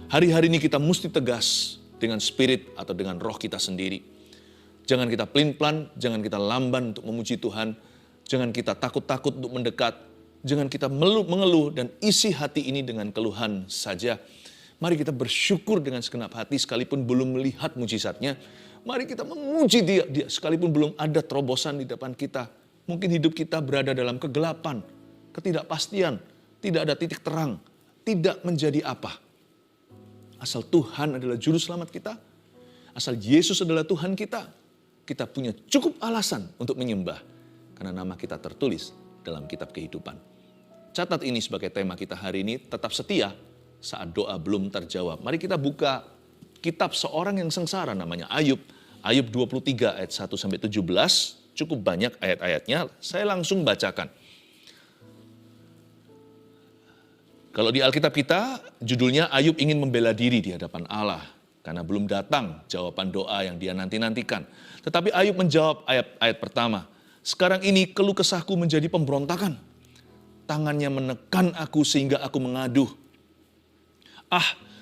Hari-hari ini kita mesti tegas dengan spirit atau dengan roh kita sendiri. Jangan kita pelin-pelan, jangan kita lamban untuk memuji Tuhan. Jangan kita takut-takut untuk mendekat. Jangan kita mengeluh dan isi hati ini dengan keluhan saja. Mari kita bersyukur dengan segenap hati sekalipun belum melihat mujizatnya. Mari kita memuji dia sekalipun belum ada terobosan di depan kita. Mungkin hidup kita berada dalam kegelapan, ketidakpastian, tidak ada titik terang, tidak menjadi apa. Asal Tuhan adalah juru selamat kita, asal Yesus adalah Tuhan kita punya cukup alasan untuk menyembah. Karena nama kita tertulis dalam kitab kehidupan. Catat ini sebagai tema kita hari ini, tetap setia saat doa belum terjawab. Mari kita buka kitab seorang yang sengsara namanya Ayub. Ayub 23 ayat 1-17, cukup banyak ayat-ayatnya, saya langsung bacakan. Kalau di Alkitab kita, judulnya Ayub ingin membela diri di hadapan Allah. Karena belum datang jawaban doa yang dia nanti-nantikan. Tetapi Ayub menjawab ayat pertama. Sekarang ini keluh kesahku menjadi pemberontakan. Tangannya menekan aku sehingga aku mengaduh.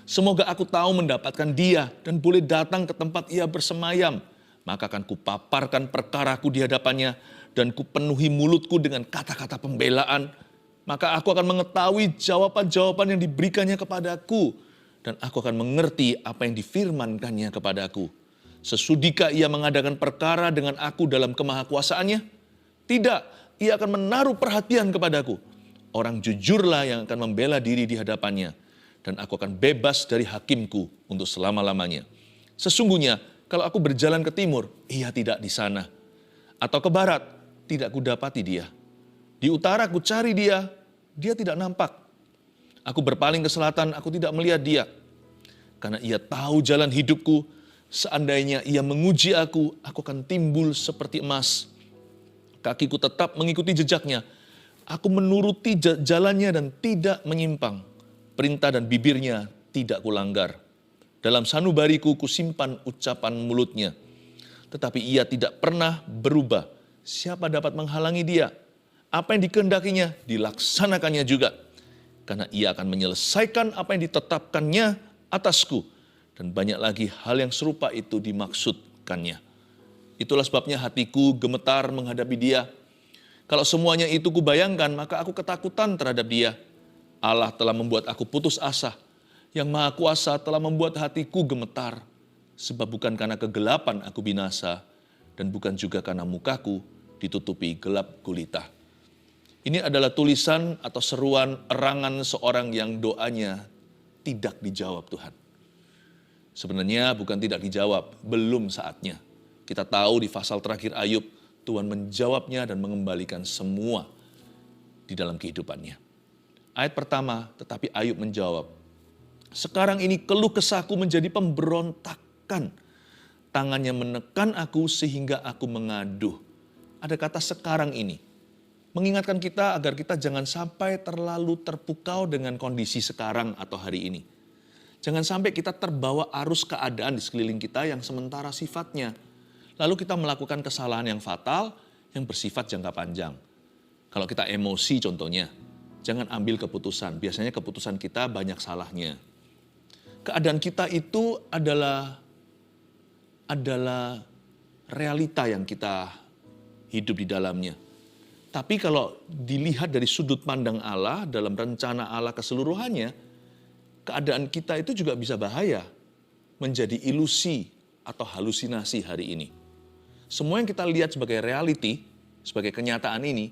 Semoga aku tahu mendapatkan dia dan boleh datang ke tempat ia bersemayam. Maka akan kupaparkan perkaraku di hadapannya dan kupenuhi mulutku dengan kata-kata pembelaan. Maka aku akan mengetahui jawaban-jawaban yang diberikannya kepadaku. Dan aku akan mengerti apa yang difirmankannya kepadaku. Sesudikah ia mengadakan perkara dengan aku dalam kemahakuasaannya? Tidak, ia akan menaruh perhatian kepadaku. Orang jujurlah yang akan membela diri di hadapannya. Dan aku akan bebas dari hakimku untuk selama-lamanya. Sesungguhnya kalau aku berjalan ke timur, ia tidak di sana. Atau ke barat, tidak kudapati dia. Di utara ku cari dia, dia tidak nampak. Aku berpaling ke selatan, aku tidak melihat dia. Karena ia tahu jalan hidupku, seandainya ia menguji aku akan timbul seperti emas. Kakiku tetap mengikuti jejaknya. Aku menuruti jalannya dan tidak menyimpang. Perintah dan bibirnya tidak kulanggar. Dalam sanubariku kusimpan ucapan mulutnya. Tetapi ia tidak pernah berubah. Siapa dapat menghalangi dia? Apa yang dikehendakinya dilaksanakannya juga. Karena ia akan menyelesaikan apa yang ditetapkannya atasku. Dan banyak lagi hal yang serupa itu dimaksudkannya. Itulah sebabnya hatiku gemetar menghadapi dia. Kalau semuanya itu kubayangkan, maka aku ketakutan terhadap dia. Allah telah membuat aku putus asa. Yang Maha Kuasa telah membuat hatiku gemetar. Sebab bukan karena kegelapan aku binasa. Dan bukan juga karena mukaku ditutupi gelap gulita. Ini adalah tulisan atau seruan erangan seorang yang doanya tidak dijawab Tuhan. Sebenarnya bukan tidak dijawab, belum saatnya. Kita tahu di pasal terakhir Ayub, Tuhan menjawabnya dan mengembalikan semua di dalam kehidupannya. Ayat pertama, tetapi Ayub menjawab, sekarang ini keluh kesahku menjadi pemberontakan. Tangannya menekan aku sehingga aku mengaduh. Ada kata sekarang ini. Mengingatkan kita agar kita jangan sampai terlalu terpukau dengan kondisi sekarang atau hari ini. Jangan sampai kita terbawa arus keadaan di sekeliling kita yang sementara sifatnya. Lalu kita melakukan kesalahan yang fatal yang bersifat jangka panjang. Kalau kita emosi contohnya, jangan ambil keputusan. Biasanya keputusan kita banyak salahnya. Keadaan kita itu adalah realita yang kita hidup di dalamnya. Tapi kalau dilihat dari sudut pandang Allah, dalam rencana Allah keseluruhannya, keadaan kita itu juga bisa bahaya. Menjadi ilusi atau halusinasi hari ini. Semua yang kita lihat sebagai reality, sebagai kenyataan ini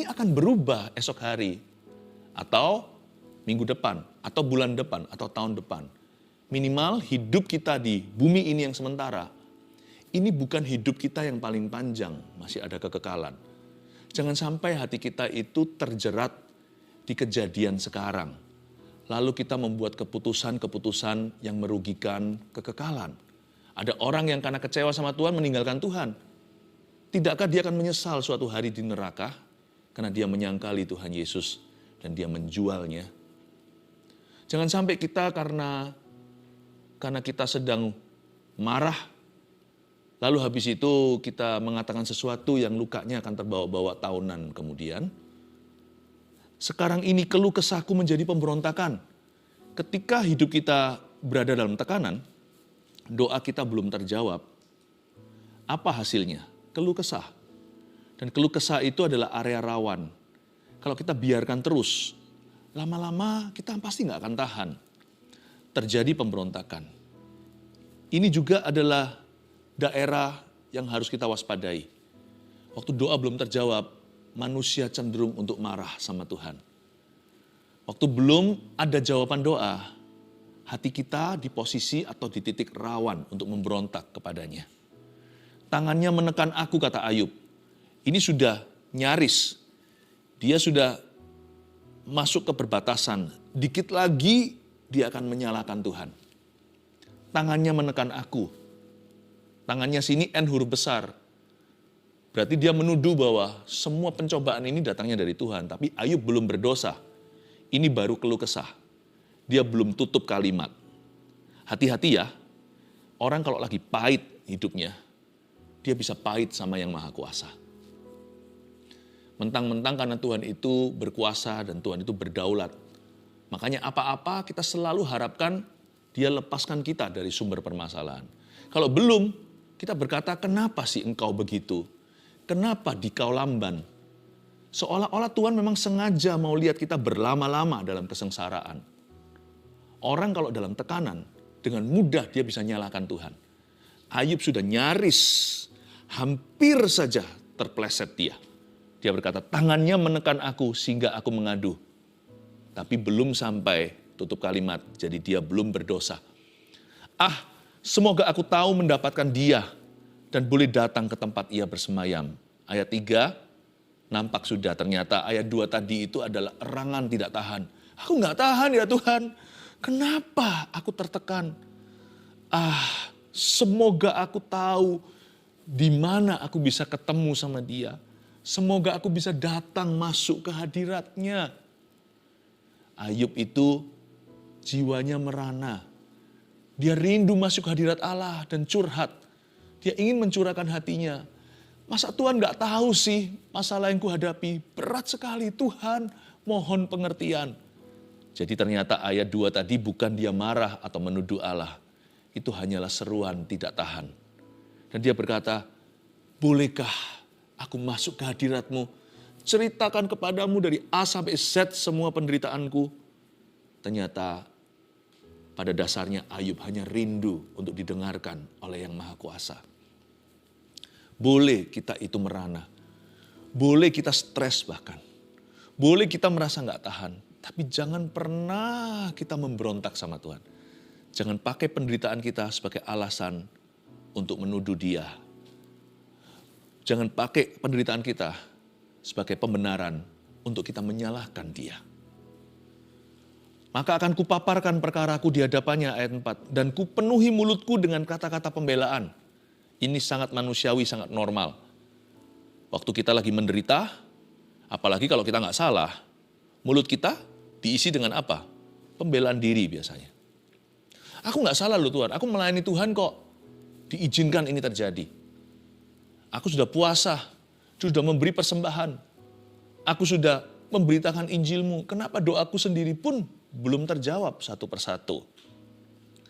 akan berubah esok hari. Atau minggu depan, atau bulan depan, atau tahun depan. Minimal hidup kita di bumi ini yang sementara. Ini bukan hidup kita yang paling panjang, masih ada kekekalan. Jangan sampai hati kita itu terjerat di kejadian sekarang. Lalu kita membuat keputusan-keputusan yang merugikan kekekalan. Ada orang yang karena kecewa sama Tuhan meninggalkan Tuhan. Tidakkah dia akan menyesal suatu hari di neraka? Karena dia menyangkali Tuhan Yesus dan dia menjualnya. Jangan sampai kita karena kita sedang marah, lalu habis itu kita mengatakan sesuatu yang lukanya akan terbawa-bawa tahunan kemudian. Sekarang ini keluh kesahku menjadi pemberontakan. ketika hidup kita berada dalam tekanan, doa kita belum terjawab, apa hasilnya? Keluh kesah. Dan keluh kesah itu adalah area rawan. Kalau kita biarkan terus, lama-lama kita pasti nggak akan tahan. Terjadi pemberontakan. Ini juga adalah daerah yang harus kita waspadai. Waktu doa belum terjawab, manusia cenderung untuk marah sama Tuhan. Waktu belum ada jawaban doa, hati kita di posisi atau di titik rawan untuk memberontak kepadanya. Tangannya menekan aku, kata Ayub. Ini sudah nyaris. Dia sudah masuk ke perbatasan. Dikit lagi dia akan menyalahkan Tuhan. Tangannya menekan aku. Tangannya sini N huruf besar. Berarti dia menuduh bahwa semua pencobaan ini datangnya dari Tuhan. Tapi Ayub belum berdosa. Ini baru keluh kesah. Dia belum tutup kalimat. Hati-hati ya. Orang kalau lagi pahit hidupnya, dia bisa pahit sama yang Maha Kuasa. Mentang-mentang karena Tuhan itu berkuasa dan Tuhan itu berdaulat. Makanya apa-apa kita selalu harapkan dia lepaskan kita dari sumber permasalahan. Kalau belum, kita berkata, kenapa sih engkau begitu? Kenapa dikau lamban? Seolah-olah Tuhan memang sengaja mau lihat kita berlama-lama dalam kesengsaraan. Orang kalau dalam tekanan, dengan mudah dia bisa nyalakan Tuhan. Ayub sudah nyaris, hampir saja terpleset dia. Dia berkata, tangannya menekan aku sehingga aku mengadu. Tapi belum sampai tutup kalimat, jadi dia belum berdosa. Semoga aku tahu mendapatkan dia dan boleh datang ke tempat ia bersemayam. Ayat 3, nampak sudah ternyata ayat 2 tadi itu adalah erangan tidak tahan. Aku nggak tahan ya Tuhan. Kenapa aku tertekan? Semoga aku tahu di mana aku bisa ketemu sama dia. Semoga aku bisa datang masuk ke hadiratnya. Ayub itu jiwanya merana. Dia rindu masuk ke hadirat Allah dan curhat. Dia ingin mencurahkan hatinya. Masa Tuhan gak tahu sih masalah yang kuhadapi? Berat sekali Tuhan, mohon pengertian. Jadi ternyata ayat 2 tadi bukan dia marah atau menuduh Allah. Itu hanyalah seruan tidak tahan. Dan dia berkata, bolehkah aku masuk ke hadirat-Mu, ceritakan kepadamu dari A sampai Z semua penderitaanku. Ternyata pada dasarnya Ayub hanya rindu untuk didengarkan oleh Yang Maha Kuasa. Boleh kita itu merana, boleh kita stres bahkan, boleh kita merasa nggak tahan, tapi jangan pernah kita memberontak sama Tuhan. Jangan pakai penderitaan kita sebagai alasan untuk menuduh Dia. Jangan pakai penderitaan kita sebagai pembenaran untuk kita menyalahkan Dia. Maka akan kupaparkan perkaraku di hadapannya, ayat 4. Dan kupenuhi mulutku dengan kata-kata pembelaan. Ini sangat manusiawi, sangat normal. Waktu kita lagi menderita, apalagi kalau kita nggak salah, mulut kita diisi dengan apa? Pembelaan diri biasanya. Aku nggak salah loh Tuhan, aku melayani Tuhan kok. Diizinkan ini terjadi. Aku sudah puasa, sudah memberi persembahan. Aku sudah memberitakan Injil-Mu. Kenapa doaku sendiri pun belum terjawab satu persatu?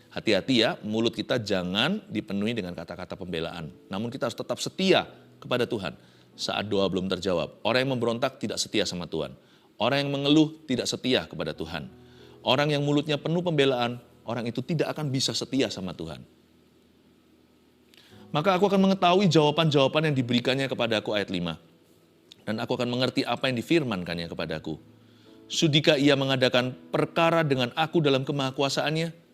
Hati-hati ya, mulut kita jangan dipenuhi dengan kata-kata pembelaan. Namun kita harus tetap setia kepada Tuhan saat doa belum terjawab. Orang yang memberontak tidak setia sama Tuhan. Orang yang mengeluh tidak setia kepada Tuhan. Orang yang mulutnya penuh pembelaan, orang itu tidak akan bisa setia sama Tuhan. Maka aku akan mengetahui jawaban-jawaban yang diberikannya kepada aku, ayat 5. Dan aku akan mengerti apa yang difirmankannya kepadaku. Sudikah ia mengadakan perkara dengan aku dalam kemahakuasaannya?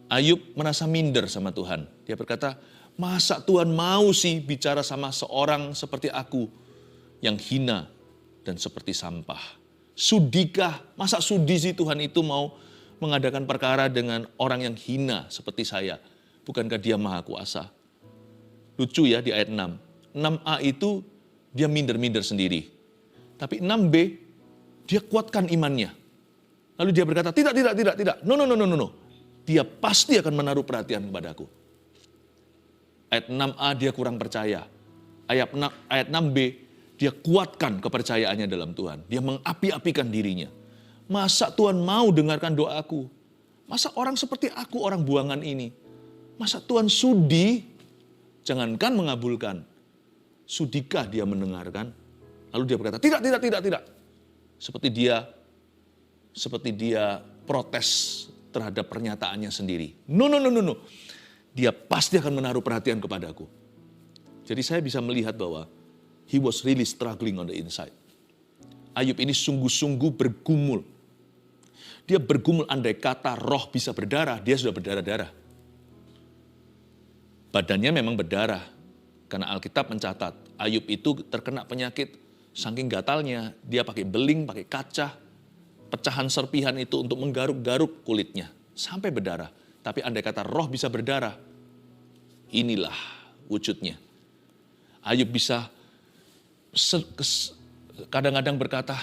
Ayub merasa minder sama Tuhan. Dia berkata, masa Tuhan mau sih bicara sama seorang seperti aku yang hina dan seperti sampah? Sudikah, masa sudi sih Tuhan itu mau mengadakan perkara dengan orang yang hina seperti saya? Bukankah Dia Maha Kuasa? Lucu ya di ayat 6. 6a itu dia minder-minder sendiri. Tapi 6b, dia kuatkan imannya. Lalu dia berkata, tidak. No. Dia pasti akan menaruh perhatian kepadaku. Ayat 6a dia kurang percaya. Ayat 6b dia kuatkan kepercayaannya dalam Tuhan. Dia mengapi-apikan dirinya. Masa Tuhan mau dengarkan doaku? Masa orang seperti aku, orang buangan ini? Masa Tuhan sudi? Jangankan mengabulkan. Sudikah dia mendengarkan? Lalu dia berkata, tidak. Seperti dia protes terhadap pernyataannya sendiri. No. Dia pasti akan menaruh perhatian kepadaku. Jadi saya bisa melihat bahwa he was really struggling on the inside. Ayub ini sungguh-sungguh bergumul. Dia bergumul, andai kata roh bisa berdarah, dia sudah berdarah-darah. Badannya memang berdarah. Karena Alkitab mencatat, Ayub itu terkena penyakit saking gatalnya. Dia pakai beling, pakai kaca, pecahan serpihan itu untuk menggaruk-garuk kulitnya. Sampai berdarah. Tapi andai kata roh bisa berdarah, inilah wujudnya. Ayub bisa kadang-kadang berkata,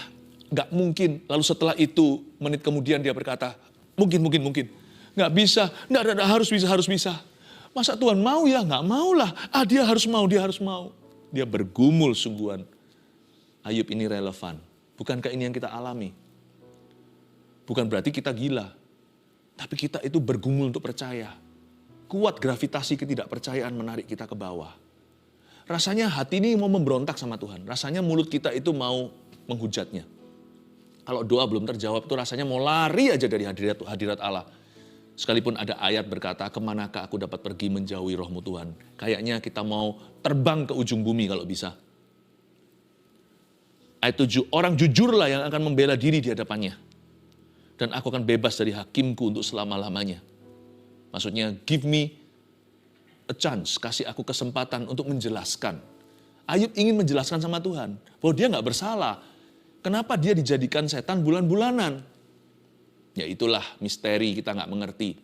nggak mungkin. Lalu setelah itu, menit kemudian dia berkata, mungkin. Nggak bisa, nggak harus bisa. Masa Tuhan mau ya? Nggak mau lah. Dia harus mau. Dia bergumul sungguhan. Ayub ini relevan. Bukankah ini yang kita alami? Bukan berarti kita gila. Tapi kita itu bergumul untuk percaya. Kuat gravitasi ketidakpercayaan menarik kita ke bawah. Rasanya hati ini mau memberontak sama Tuhan. Rasanya mulut kita itu mau menghujatnya. Kalau doa belum terjawab tuh rasanya mau lari aja dari hadirat Allah. Sekalipun ada ayat berkata, kemanakah aku dapat pergi menjauhi rohmu Tuhan. Kayaknya kita mau terbang ke ujung bumi kalau bisa. Ayat 7, orang jujurlah yang akan membela diri di hadapannya. Dan aku akan bebas dari hakimku untuk selama-lamanya. Maksudnya, give me a chance, kasih aku kesempatan untuk menjelaskan. Ayub ingin menjelaskan sama Tuhan bahwa dia nggak bersalah. Kenapa dia dijadikan setan bulan-bulanan? Ya itulah misteri, kita nggak mengerti.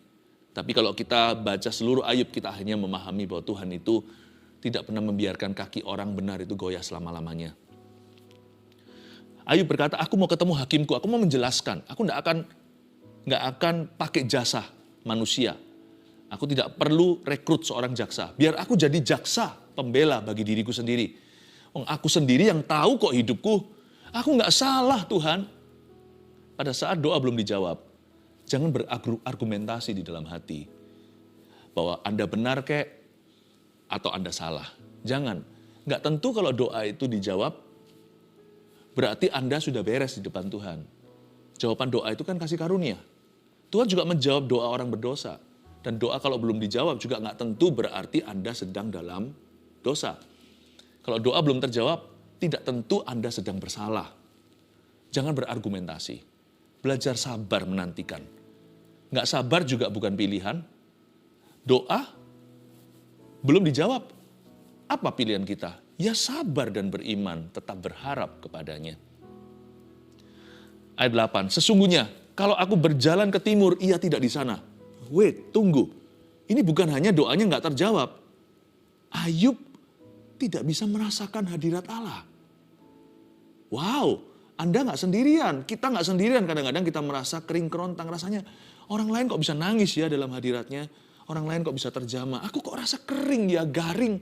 Tapi kalau kita baca seluruh Ayub, kita akhirnya memahami bahwa Tuhan itu tidak pernah membiarkan kaki orang benar itu goyah selama-lamanya. Ayub berkata, aku mau ketemu hakimku, aku mau menjelaskan. Aku nggak akan pakai jasa manusia. Aku tidak perlu rekrut seorang jaksa. Biar aku jadi jaksa pembela bagi diriku sendiri. Aku sendiri yang tahu kok hidupku. Aku nggak salah Tuhan. Pada saat doa belum dijawab, jangan berargumentasi di dalam hati. Bahwa Anda benar kek, atau Anda salah. Jangan. Nggak tentu kalau doa itu dijawab, berarti Anda sudah beres di depan Tuhan. Jawaban doa itu kan kasih karunia. Tuhan juga menjawab doa orang berdosa. Dan doa kalau belum dijawab juga nggak tentu berarti Anda sedang dalam dosa. Kalau doa belum terjawab, tidak tentu Anda sedang bersalah. Jangan berargumentasi. Belajar sabar menantikan. Nggak sabar juga bukan pilihan. Doa belum dijawab. Apa pilihan kita? Ya sabar dan beriman, tetap berharap kepadanya. Ayat 8, sesungguhnya kalau aku berjalan ke timur, ia tidak di sana. Wait, tunggu. Ini bukan hanya doanya nggak terjawab. Ayub tidak bisa merasakan hadirat Allah. Wow, Anda nggak sendirian, kita nggak sendirian. Kadang-kadang kita merasa kering kerontang, rasanya orang lain kok bisa nangis ya dalam hadiratnya. Orang lain kok bisa terjamah. Aku kok rasa kering ya, garing.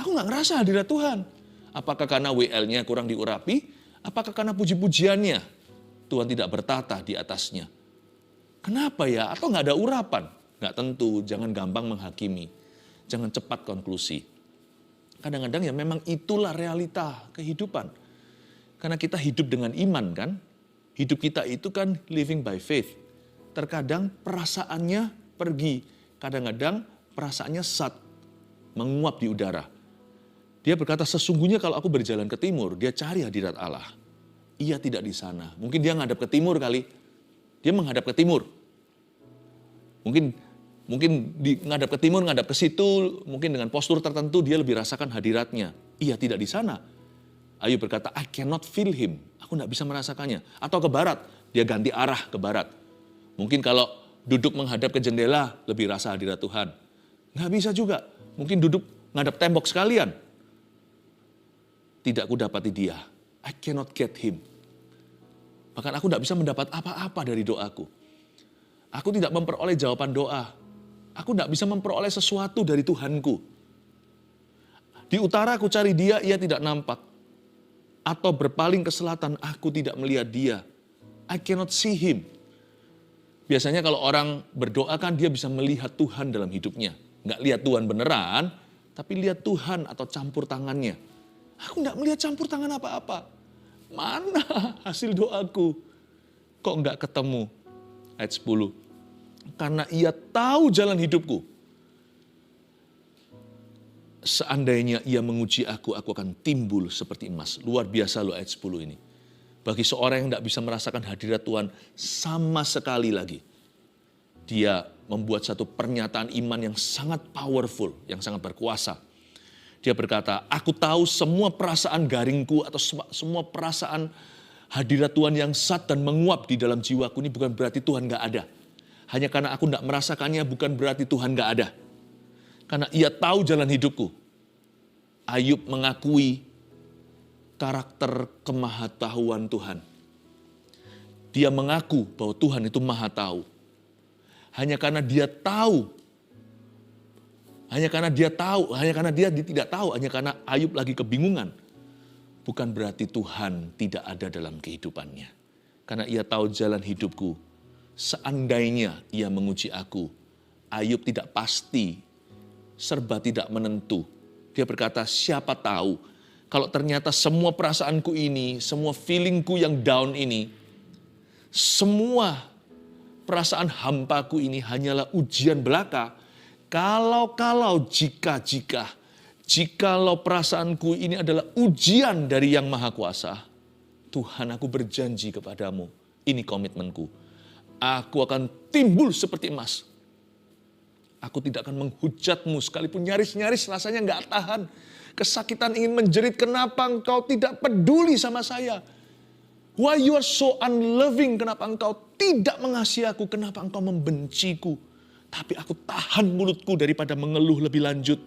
Aku nggak ngerasa hadirat Tuhan. Apakah karena WL-nya kurang diurapi? Apakah karena puji-pujiannya Tuhan tidak bertata di atasnya? Kenapa ya? Atau nggak ada urapan? Nggak tentu, jangan gampang menghakimi. Jangan cepat konklusi. Kadang-kadang ya memang itulah realita kehidupan. Karena kita hidup dengan iman kan. Hidup kita itu kan living by faith. Terkadang perasaannya pergi. Kadang-kadang perasaannya sat, menguap di udara. Dia berkata, sesungguhnya kalau aku berjalan ke timur, dia cari hadirat Allah. Ia tidak di sana. Mungkin dia menghadap ke timur kali. Dia menghadap ke timur. Mungkin menghadap ke timur, menghadap ke situ, mungkin dengan postur tertentu dia lebih rasakan hadiratnya. Ia tidak di sana. Ayub berkata, I cannot feel him. Aku tidak bisa merasakannya. Atau ke barat, dia ganti arah ke barat. Mungkin kalau duduk menghadap ke jendela, lebih rasa hadirat Tuhan. Nggak bisa juga. Mungkin duduk menghadap tembok sekalian. Tidak aku dapati dia. I cannot get him. Bahkan aku tidak bisa mendapat apa-apa dari doaku. Aku tidak memperoleh jawaban doa. Aku tidak bisa memperoleh sesuatu dari Tuhanku. Di utara aku cari dia, ia tidak nampak. Atau berpaling ke selatan, aku tidak melihat dia. I cannot see him. Biasanya kalau orang berdoa kan dia bisa melihat Tuhan dalam hidupnya. Nggak lihat Tuhan beneran, tapi lihat Tuhan atau campur tangannya. Aku nggak melihat campur tangan apa-apa. Mana hasil doaku? Kok nggak ketemu? Ayat 10. Karena ia tahu jalan hidupku. Seandainya ia menguji aku akan timbul seperti emas. Luar biasa loh ayat 10 ini. Bagi seorang yang tidak bisa merasakan hadirat Tuhan sama sekali lagi. Dia membuat satu pernyataan iman yang sangat powerful, yang sangat berkuasa. Dia berkata, aku tahu semua perasaan garingku atau semua perasaan hadirat Tuhan yang sat dan menguap di dalam jiwaku ini bukan berarti Tuhan gak ada. Hanya karena aku tidak merasakannya bukan berarti Tuhan gak ada. Karena ia tahu jalan hidupku. Ayub mengakui karakter kemahatauan Tuhan. Dia mengaku bahwa Tuhan itu maha tahu. Hanya karena dia tahu. Hanya karena dia tidak tahu. Hanya karena Ayub lagi kebingungan. Bukan berarti Tuhan tidak ada dalam kehidupannya. Karena ia tahu jalan hidupku. Seandainya ia menguji aku. Ayub tidak pasti. Serba tidak menentu. Dia berkata, siapa tahu. Kalau ternyata semua perasaanku ini, semua feelingku yang down ini, semua perasaan hampaku ini hanyalah ujian belaka. Jikalau perasaanku ini adalah ujian dari Yang Maha Kuasa, Tuhan, aku berjanji kepadamu, ini komitmenku. Aku akan timbul seperti emas. Aku tidak akan menghujatmu sekalipun nyaris-nyaris rasanya nggak tahan. Kesakitan ingin menjerit, kenapa engkau tidak peduli sama saya? Why you are so unloving? Kenapa engkau tidak mengasihi aku? Kenapa engkau membenciku? Tapi aku tahan mulutku daripada mengeluh lebih lanjut.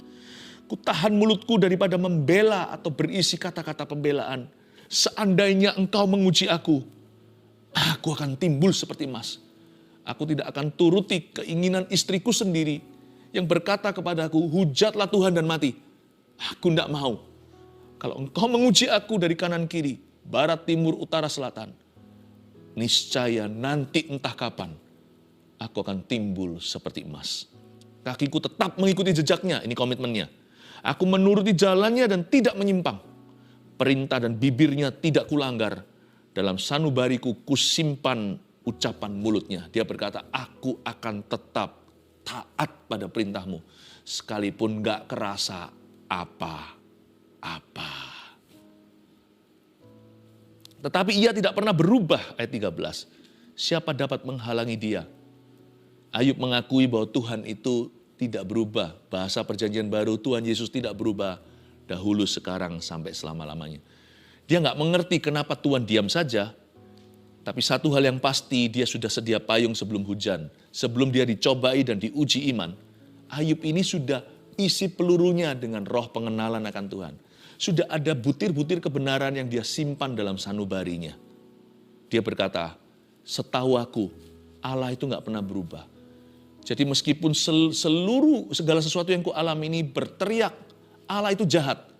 Ku tahan mulutku daripada membela atau berisi kata-kata pembelaan. Seandainya engkau menguji aku akan timbul seperti emas. Aku tidak akan turuti keinginan istriku sendiri yang berkata kepadaku, hujatlah Tuhan dan mati. Aku tidak mau. Kalau engkau menguji aku dari kanan kiri, barat, timur, utara, selatan, niscaya nanti entah kapan, aku akan timbul seperti emas. Kakiku tetap mengikuti jejaknya, ini komitmennya. Aku menuruti jalannya dan tidak menyimpang. Perintah dan bibirnya tidak kulanggar. Dalam sanubariku kusimpan ucapan mulutnya. Dia berkata, aku akan tetap taat pada perintahmu. Sekalipun gak kerasa apa-apa. Tetapi ia tidak pernah berubah, ayat 13. Siapa dapat menghalangi dia? Ayub mengakui bahwa Tuhan itu tidak berubah. Bahasa perjanjian baru, Tuhan Yesus tidak berubah. Dahulu, sekarang, sampai selama-lamanya. Dia gak mengerti kenapa Tuhan diam saja. Tapi satu hal yang pasti, dia sudah sedia payung sebelum hujan. Sebelum dia dicobai dan diuji iman. Ayub ini sudah isi pelurunya dengan roh pengenalan akan Tuhan. Sudah ada butir-butir kebenaran yang dia simpan dalam sanubarinya. Dia berkata, setahu aku, Allah itu gak pernah berubah. Jadi meskipun segala sesuatu yang kualami ini berteriak, Allah itu jahat.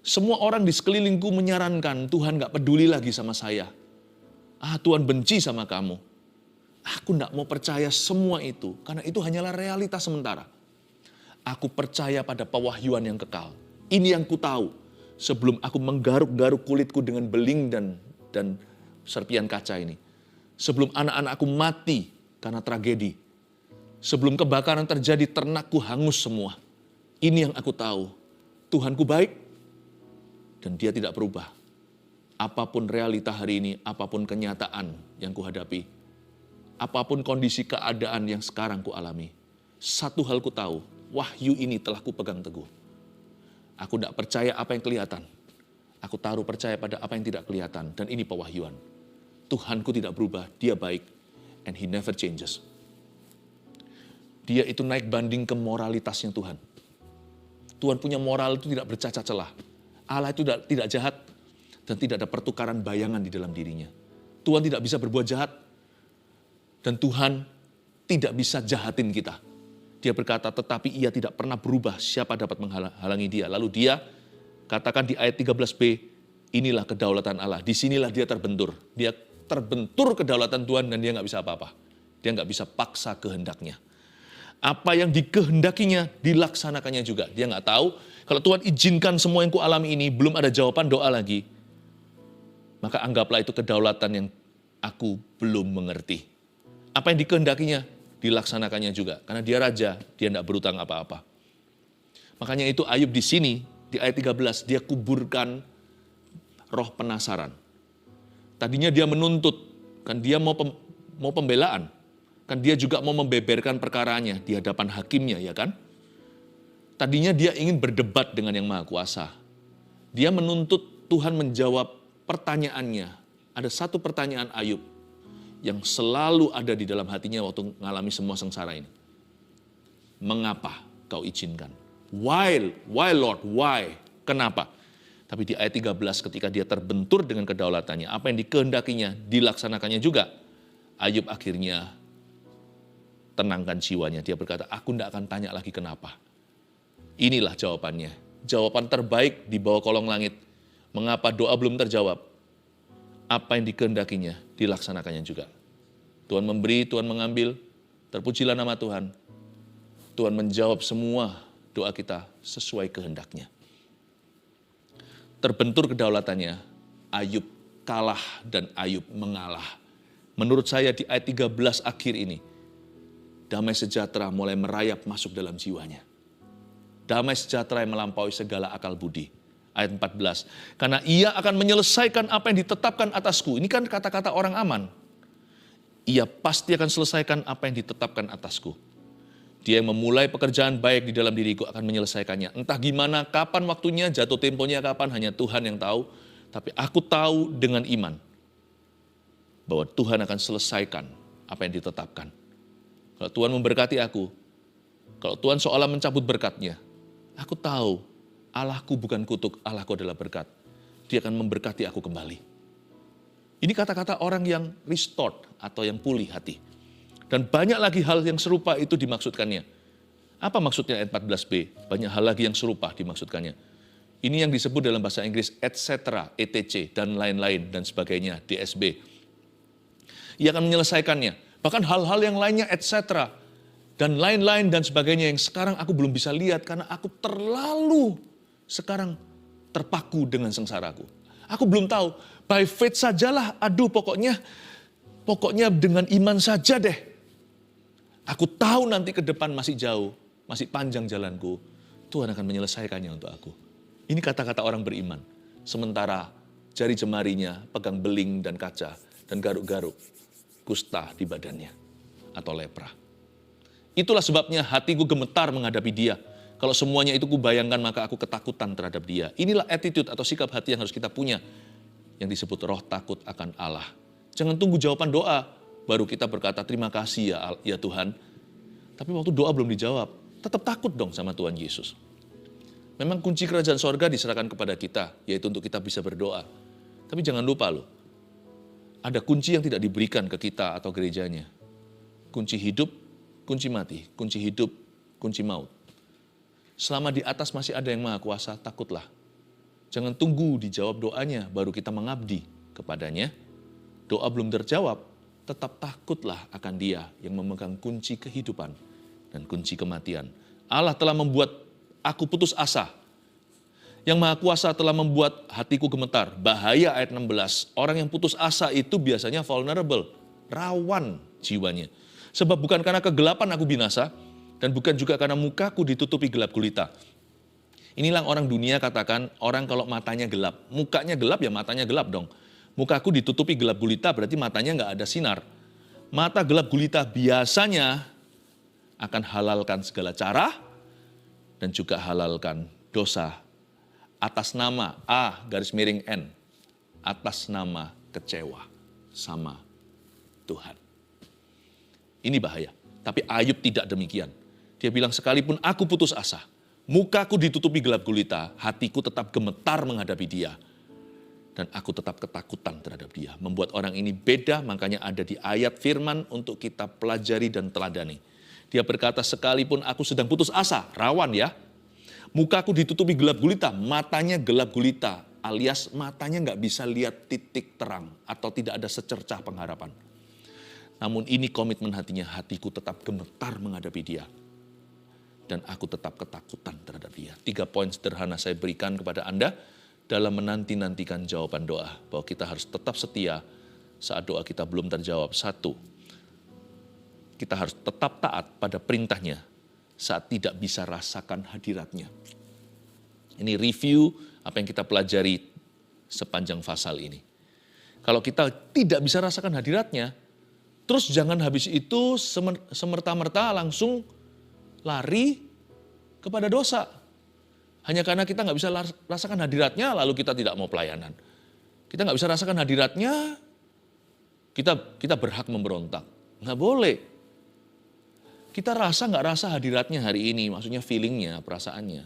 Semua orang di sekelilingku menyarankan, Tuhan gak peduli lagi sama saya. Tuhan benci sama kamu. Aku gak mau percaya semua itu, karena itu hanyalah realitas sementara. Aku percaya pada pewahyuan yang kekal. Ini yang ku tahu. Sebelum aku menggaruk-garuk kulitku dengan beling dan serpian kaca ini. Sebelum anak-anakku mati karena tragedi. Sebelum kebakaran terjadi, ternakku hangus semua. Ini yang aku tahu. Tuhanku baik dan dia tidak berubah. Apapun realita hari ini, apapun kenyataan yang kuhadapi. Apapun kondisi keadaan yang sekarang ku alami. Satu hal ku tahu. Wahyu ini telah kupegang teguh. Aku tidak percaya apa yang kelihatan. Aku taruh percaya pada apa yang tidak kelihatan. Dan ini pewahyuan. Tuhanku tidak berubah, dia baik. And he never changes. Dia itu naik banding ke moralitasnya Tuhan. Tuhan punya moral itu tidak bercacat celah. Allah itu tidak jahat. Dan tidak ada pertukaran bayangan di dalam dirinya. Tuhan tidak bisa berbuat jahat. Dan Tuhan tidak bisa jahatin kita. Dia berkata, tetapi ia tidak pernah berubah. Siapa dapat menghalangi dia? Lalu dia katakan di ayat 13b, inilah kedaulatan Allah. Disinilah dia terbentur. Dia terbentur kedaulatan Tuhan dan dia nggak bisa apa-apa. Dia nggak bisa paksa kehendaknya. Apa yang dikehendakinya, dilaksanakannya juga. Dia nggak tahu, kalau Tuhan izinkan semua yang kualami ini, belum ada jawaban doa lagi, maka anggaplah itu kedaulatan yang aku belum mengerti. Apa yang dikehendakinya, dilaksanakannya juga. Karena dia raja, dia tidak berutang apa-apa. Makanya itu Ayub di sini, di ayat 13, dia kuburkan roh penasaran. Tadinya dia menuntut, kan dia mau pembelaan. Kan dia juga mau membeberkan perkaranya di hadapan hakimnya, ya kan? Tadinya dia ingin berdebat dengan Yang Maha Kuasa. Dia menuntut Tuhan menjawab pertanyaannya. Ada satu pertanyaan Ayub yang selalu ada di dalam hatinya waktu mengalami semua sengsara ini. Mengapa kau izinkan? Why Lord, why? Kenapa? Tapi di ayat 13 ketika dia terbentur dengan kedaulatannya, apa yang dikehendakinya, dilaksanakannya juga. Ayub akhirnya tenangkan jiwanya. Dia berkata, aku tidak akan tanya lagi kenapa. Inilah jawabannya. Jawaban terbaik di bawah kolong langit. Mengapa doa belum terjawab? Apa yang dikehendakinya, dilaksanakannya juga. Tuhan memberi, Tuhan mengambil. Terpujilah nama Tuhan. Tuhan menjawab semua doa kita sesuai kehendaknya. Terbentur kedaulatannya, Ayub kalah dan Ayub mengalah. Menurut saya di ayat 13 akhir ini, damai sejahtera mulai merayap masuk dalam jiwanya. Damai sejahtera yang melampaui segala akal budi. Ayat 14. Karena ia akan menyelesaikan apa yang ditetapkan atasku. Ini kan kata-kata orang aman. Ia pasti akan selesaikan apa yang ditetapkan atasku. Dia yang memulai pekerjaan baik di dalam diriku akan menyelesaikannya. Entah gimana, kapan waktunya, jatuh temponya kapan, hanya Tuhan yang tahu. Tapi aku tahu dengan iman bahwa Tuhan akan selesaikan apa yang ditetapkan. Kalau Tuhan memberkati aku, kalau Tuhan seolah mencabut berkatnya, aku tahu Allahku bukan kutuk, Allahku adalah berkat. Dia akan memberkati aku kembali. Ini kata-kata orang yang restored atau yang pulih hati. Dan banyak lagi hal yang serupa itu dimaksudkannya. Apa maksudnya ayat 14b? Banyak hal lagi yang serupa dimaksudkannya. Ini yang disebut dalam bahasa Inggris etc., etc., dan lain-lain, dan sebagainya, DSB. Ia akan menyelesaikannya. Bahkan hal-hal yang lainnya etc., dan lain-lain dan sebagainya yang sekarang aku belum bisa lihat karena aku terlalu sekarang terpaku dengan sengsaraku. Aku belum tahu, by faith sajalah, aduh pokoknya dengan iman saja deh. Aku tahu nanti ke depan masih jauh, masih panjang jalanku. Tuhan akan menyelesaikannya untuk aku. Ini kata-kata orang beriman. Sementara jari jemarinya pegang beling dan kaca dan garuk-garuk kusta di badannya atau lepra. Itulah sebabnya hatiku gemetar menghadapi dia. Kalau semuanya itu kubayangkan maka aku ketakutan terhadap dia. Inilah attitude atau sikap hati yang harus kita punya. Yang disebut roh takut akan Allah. Jangan tunggu jawaban doa, baru kita berkata terima kasih ya Tuhan. Tapi waktu doa belum dijawab, tetap takut dong sama Tuhan Yesus. Memang kunci kerajaan sorga diserahkan kepada kita, yaitu untuk kita bisa berdoa. Tapi jangan lupa loh, ada kunci yang tidak diberikan ke kita atau gerejanya. Kunci hidup, kunci mati, kunci hidup, kunci maut. Selama di atas masih ada yang Maha Kuasa, takutlah. Jangan tunggu dijawab doanya, baru kita mengabdi kepadanya. Doa belum terjawab, tetap takutlah akan Dia yang memegang kunci kehidupan dan kunci kematian. Allah telah membuat aku putus asa. Yang Maha Kuasa telah membuat hatiku gemetar. Bahaya ayat 16. Orang yang putus asa itu biasanya vulnerable, rawan jiwanya. Sebab bukan karena kegelapan aku binasa, dan bukan juga karena mukaku ditutupi gelap gulita. Inilah orang dunia katakan, orang kalau matanya gelap. Mukanya gelap ya matanya gelap dong. Mukaku ditutupi gelap gulita berarti matanya nggak ada sinar. Mata gelap gulita biasanya akan halalkan segala cara dan juga halalkan dosa atas nama A_N, atas nama kecewa sama Tuhan. Ini bahaya. Tapi Ayub tidak demikian. Dia bilang sekalipun aku putus asa, mukaku ditutupi gelap gulita, hatiku tetap gemetar menghadapi Dia. Dan aku tetap ketakutan terhadap Dia. Membuat orang ini beda, makanya ada di ayat firman untuk kita pelajari dan teladani. Dia berkata, sekalipun aku sedang putus asa, rawan ya. Mukaku ditutupi gelap gulita, matanya gelap gulita. alias matanya nggak bisa lihat titik terang atau tidak ada secercah pengharapan. Namun ini komitmen hatinya, hatiku tetap gemetar menghadapi dia. Dan aku tetap ketakutan terhadap dia. 3 poin sederhana saya berikan kepada Anda dalam menanti-nantikan jawaban doa. Bahwa kita harus tetap setia saat doa kita belum terjawab. 1, kita harus tetap taat pada perintahnya saat tidak bisa rasakan hadiratnya. Ini review apa yang kita pelajari sepanjang pasal ini. Kalau kita tidak bisa rasakan hadiratnya, terus jangan habis itu semerta-merta langsung lari kepada dosa. Hanya karena kita nggak bisa rasakan hadiratnya, lalu kita tidak mau pelayanan. Kita nggak bisa rasakan hadiratnya, kita berhak memberontak. Nggak boleh. Kita rasa nggak rasa hadiratnya hari ini, maksudnya feelingnya, perasaannya.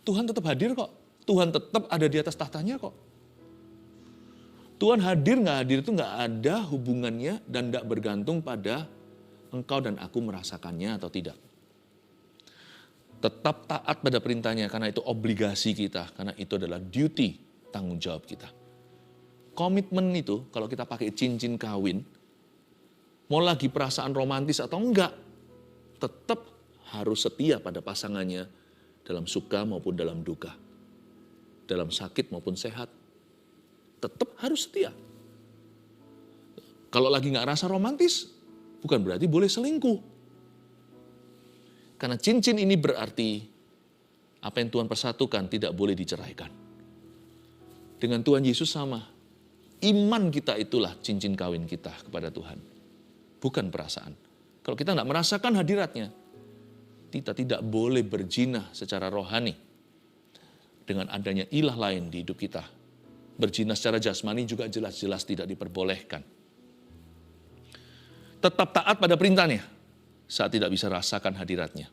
Tuhan tetap hadir kok. Tuhan tetap ada di atas tahtanya kok. Tuhan hadir nggak hadir itu nggak ada hubungannya dan nggak bergantung pada engkau dan aku merasakannya atau tidak. Tetap taat pada perintahnya karena itu obligasi kita, karena itu adalah duty, tanggung jawab kita. Komitmen itu kalau kita pakai cincin kawin, mau lagi perasaan romantis atau enggak, tetap harus setia pada pasangannya dalam suka maupun dalam duka, dalam sakit maupun sehat. Tetap harus setia. Kalau lagi nggak rasa romantis, bukan berarti boleh selingkuh. Karena cincin ini berarti apa yang Tuhan persatukan tidak boleh diceraikan. Dengan Tuhan Yesus sama. Iman kita itulah cincin kawin kita kepada Tuhan. Bukan perasaan. Kalau kita nggak merasakan hadiratnya, kita tidak boleh berzina secara rohani dengan adanya ilah lain di hidup kita. Berzina secara jasmani juga jelas-jelas tidak diperbolehkan. Tetap taat pada perintahnya saat tidak bisa rasakan hadiratnya.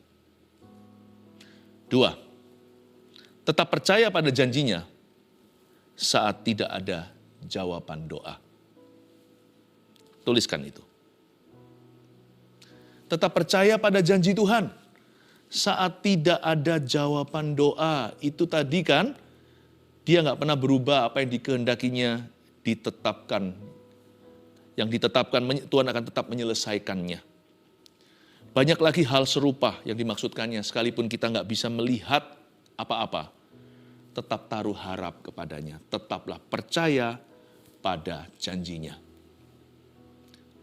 2, tetap percaya pada janjinya saat tidak ada jawaban doa. Tuliskan itu. Tetap percaya pada janji Tuhan saat tidak ada jawaban doa. Itu tadi kan, dia nggak pernah berubah, apa yang dikehendakinya ditetapkan. Yang ditetapkan, Tuhan akan tetap menyelesaikannya. Banyak lagi hal serupa yang dimaksudkannya, sekalipun kita nggak bisa melihat apa-apa. Tetap taruh harap kepadanya, tetaplah percaya pada janjinya.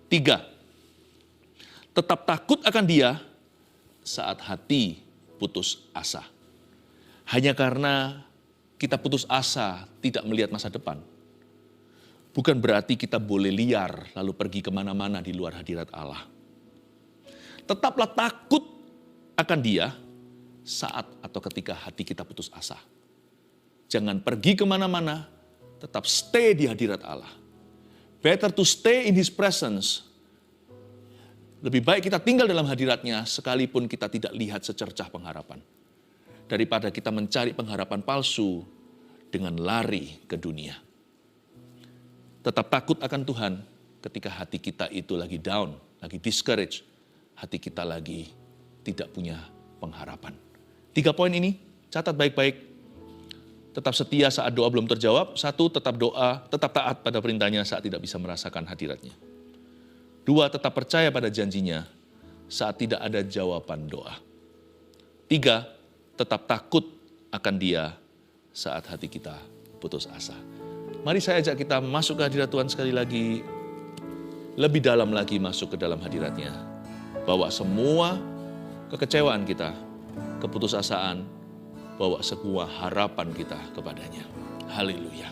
3, tetap takut akan dia saat hati putus asa. Hanya karena kita putus asa tidak melihat masa depan, bukan berarti kita boleh liar lalu pergi kemana-mana di luar hadirat Allah. Tetaplah takut akan dia saat atau ketika hati kita putus asa. Jangan pergi kemana-mana, tetap stay di hadirat Allah. Better to stay in His presence. Lebih baik kita tinggal dalam hadiratnya sekalipun kita tidak lihat secercah pengharapan. Daripada kita mencari pengharapan palsu dengan lari ke dunia. Tetap takut akan Tuhan ketika hati kita itu lagi down, lagi discouraged. Hati kita lagi tidak punya pengharapan. 3 poin ini, catat baik-baik. Tetap setia saat doa belum terjawab. 1, tetap taat pada perintahnya saat tidak bisa merasakan hadiratnya. 2, tetap percaya pada janjinya saat tidak ada jawaban doa. 3, tetap takut akan dia saat hati kita putus asa. Mari saya ajak kita masuk ke hadirat Tuhan sekali lagi. Lebih dalam lagi masuk ke dalam hadiratnya. Bawa semua kekecewaan kita, keputusasaan, bawa semua harapan kita kepadanya. Haleluya.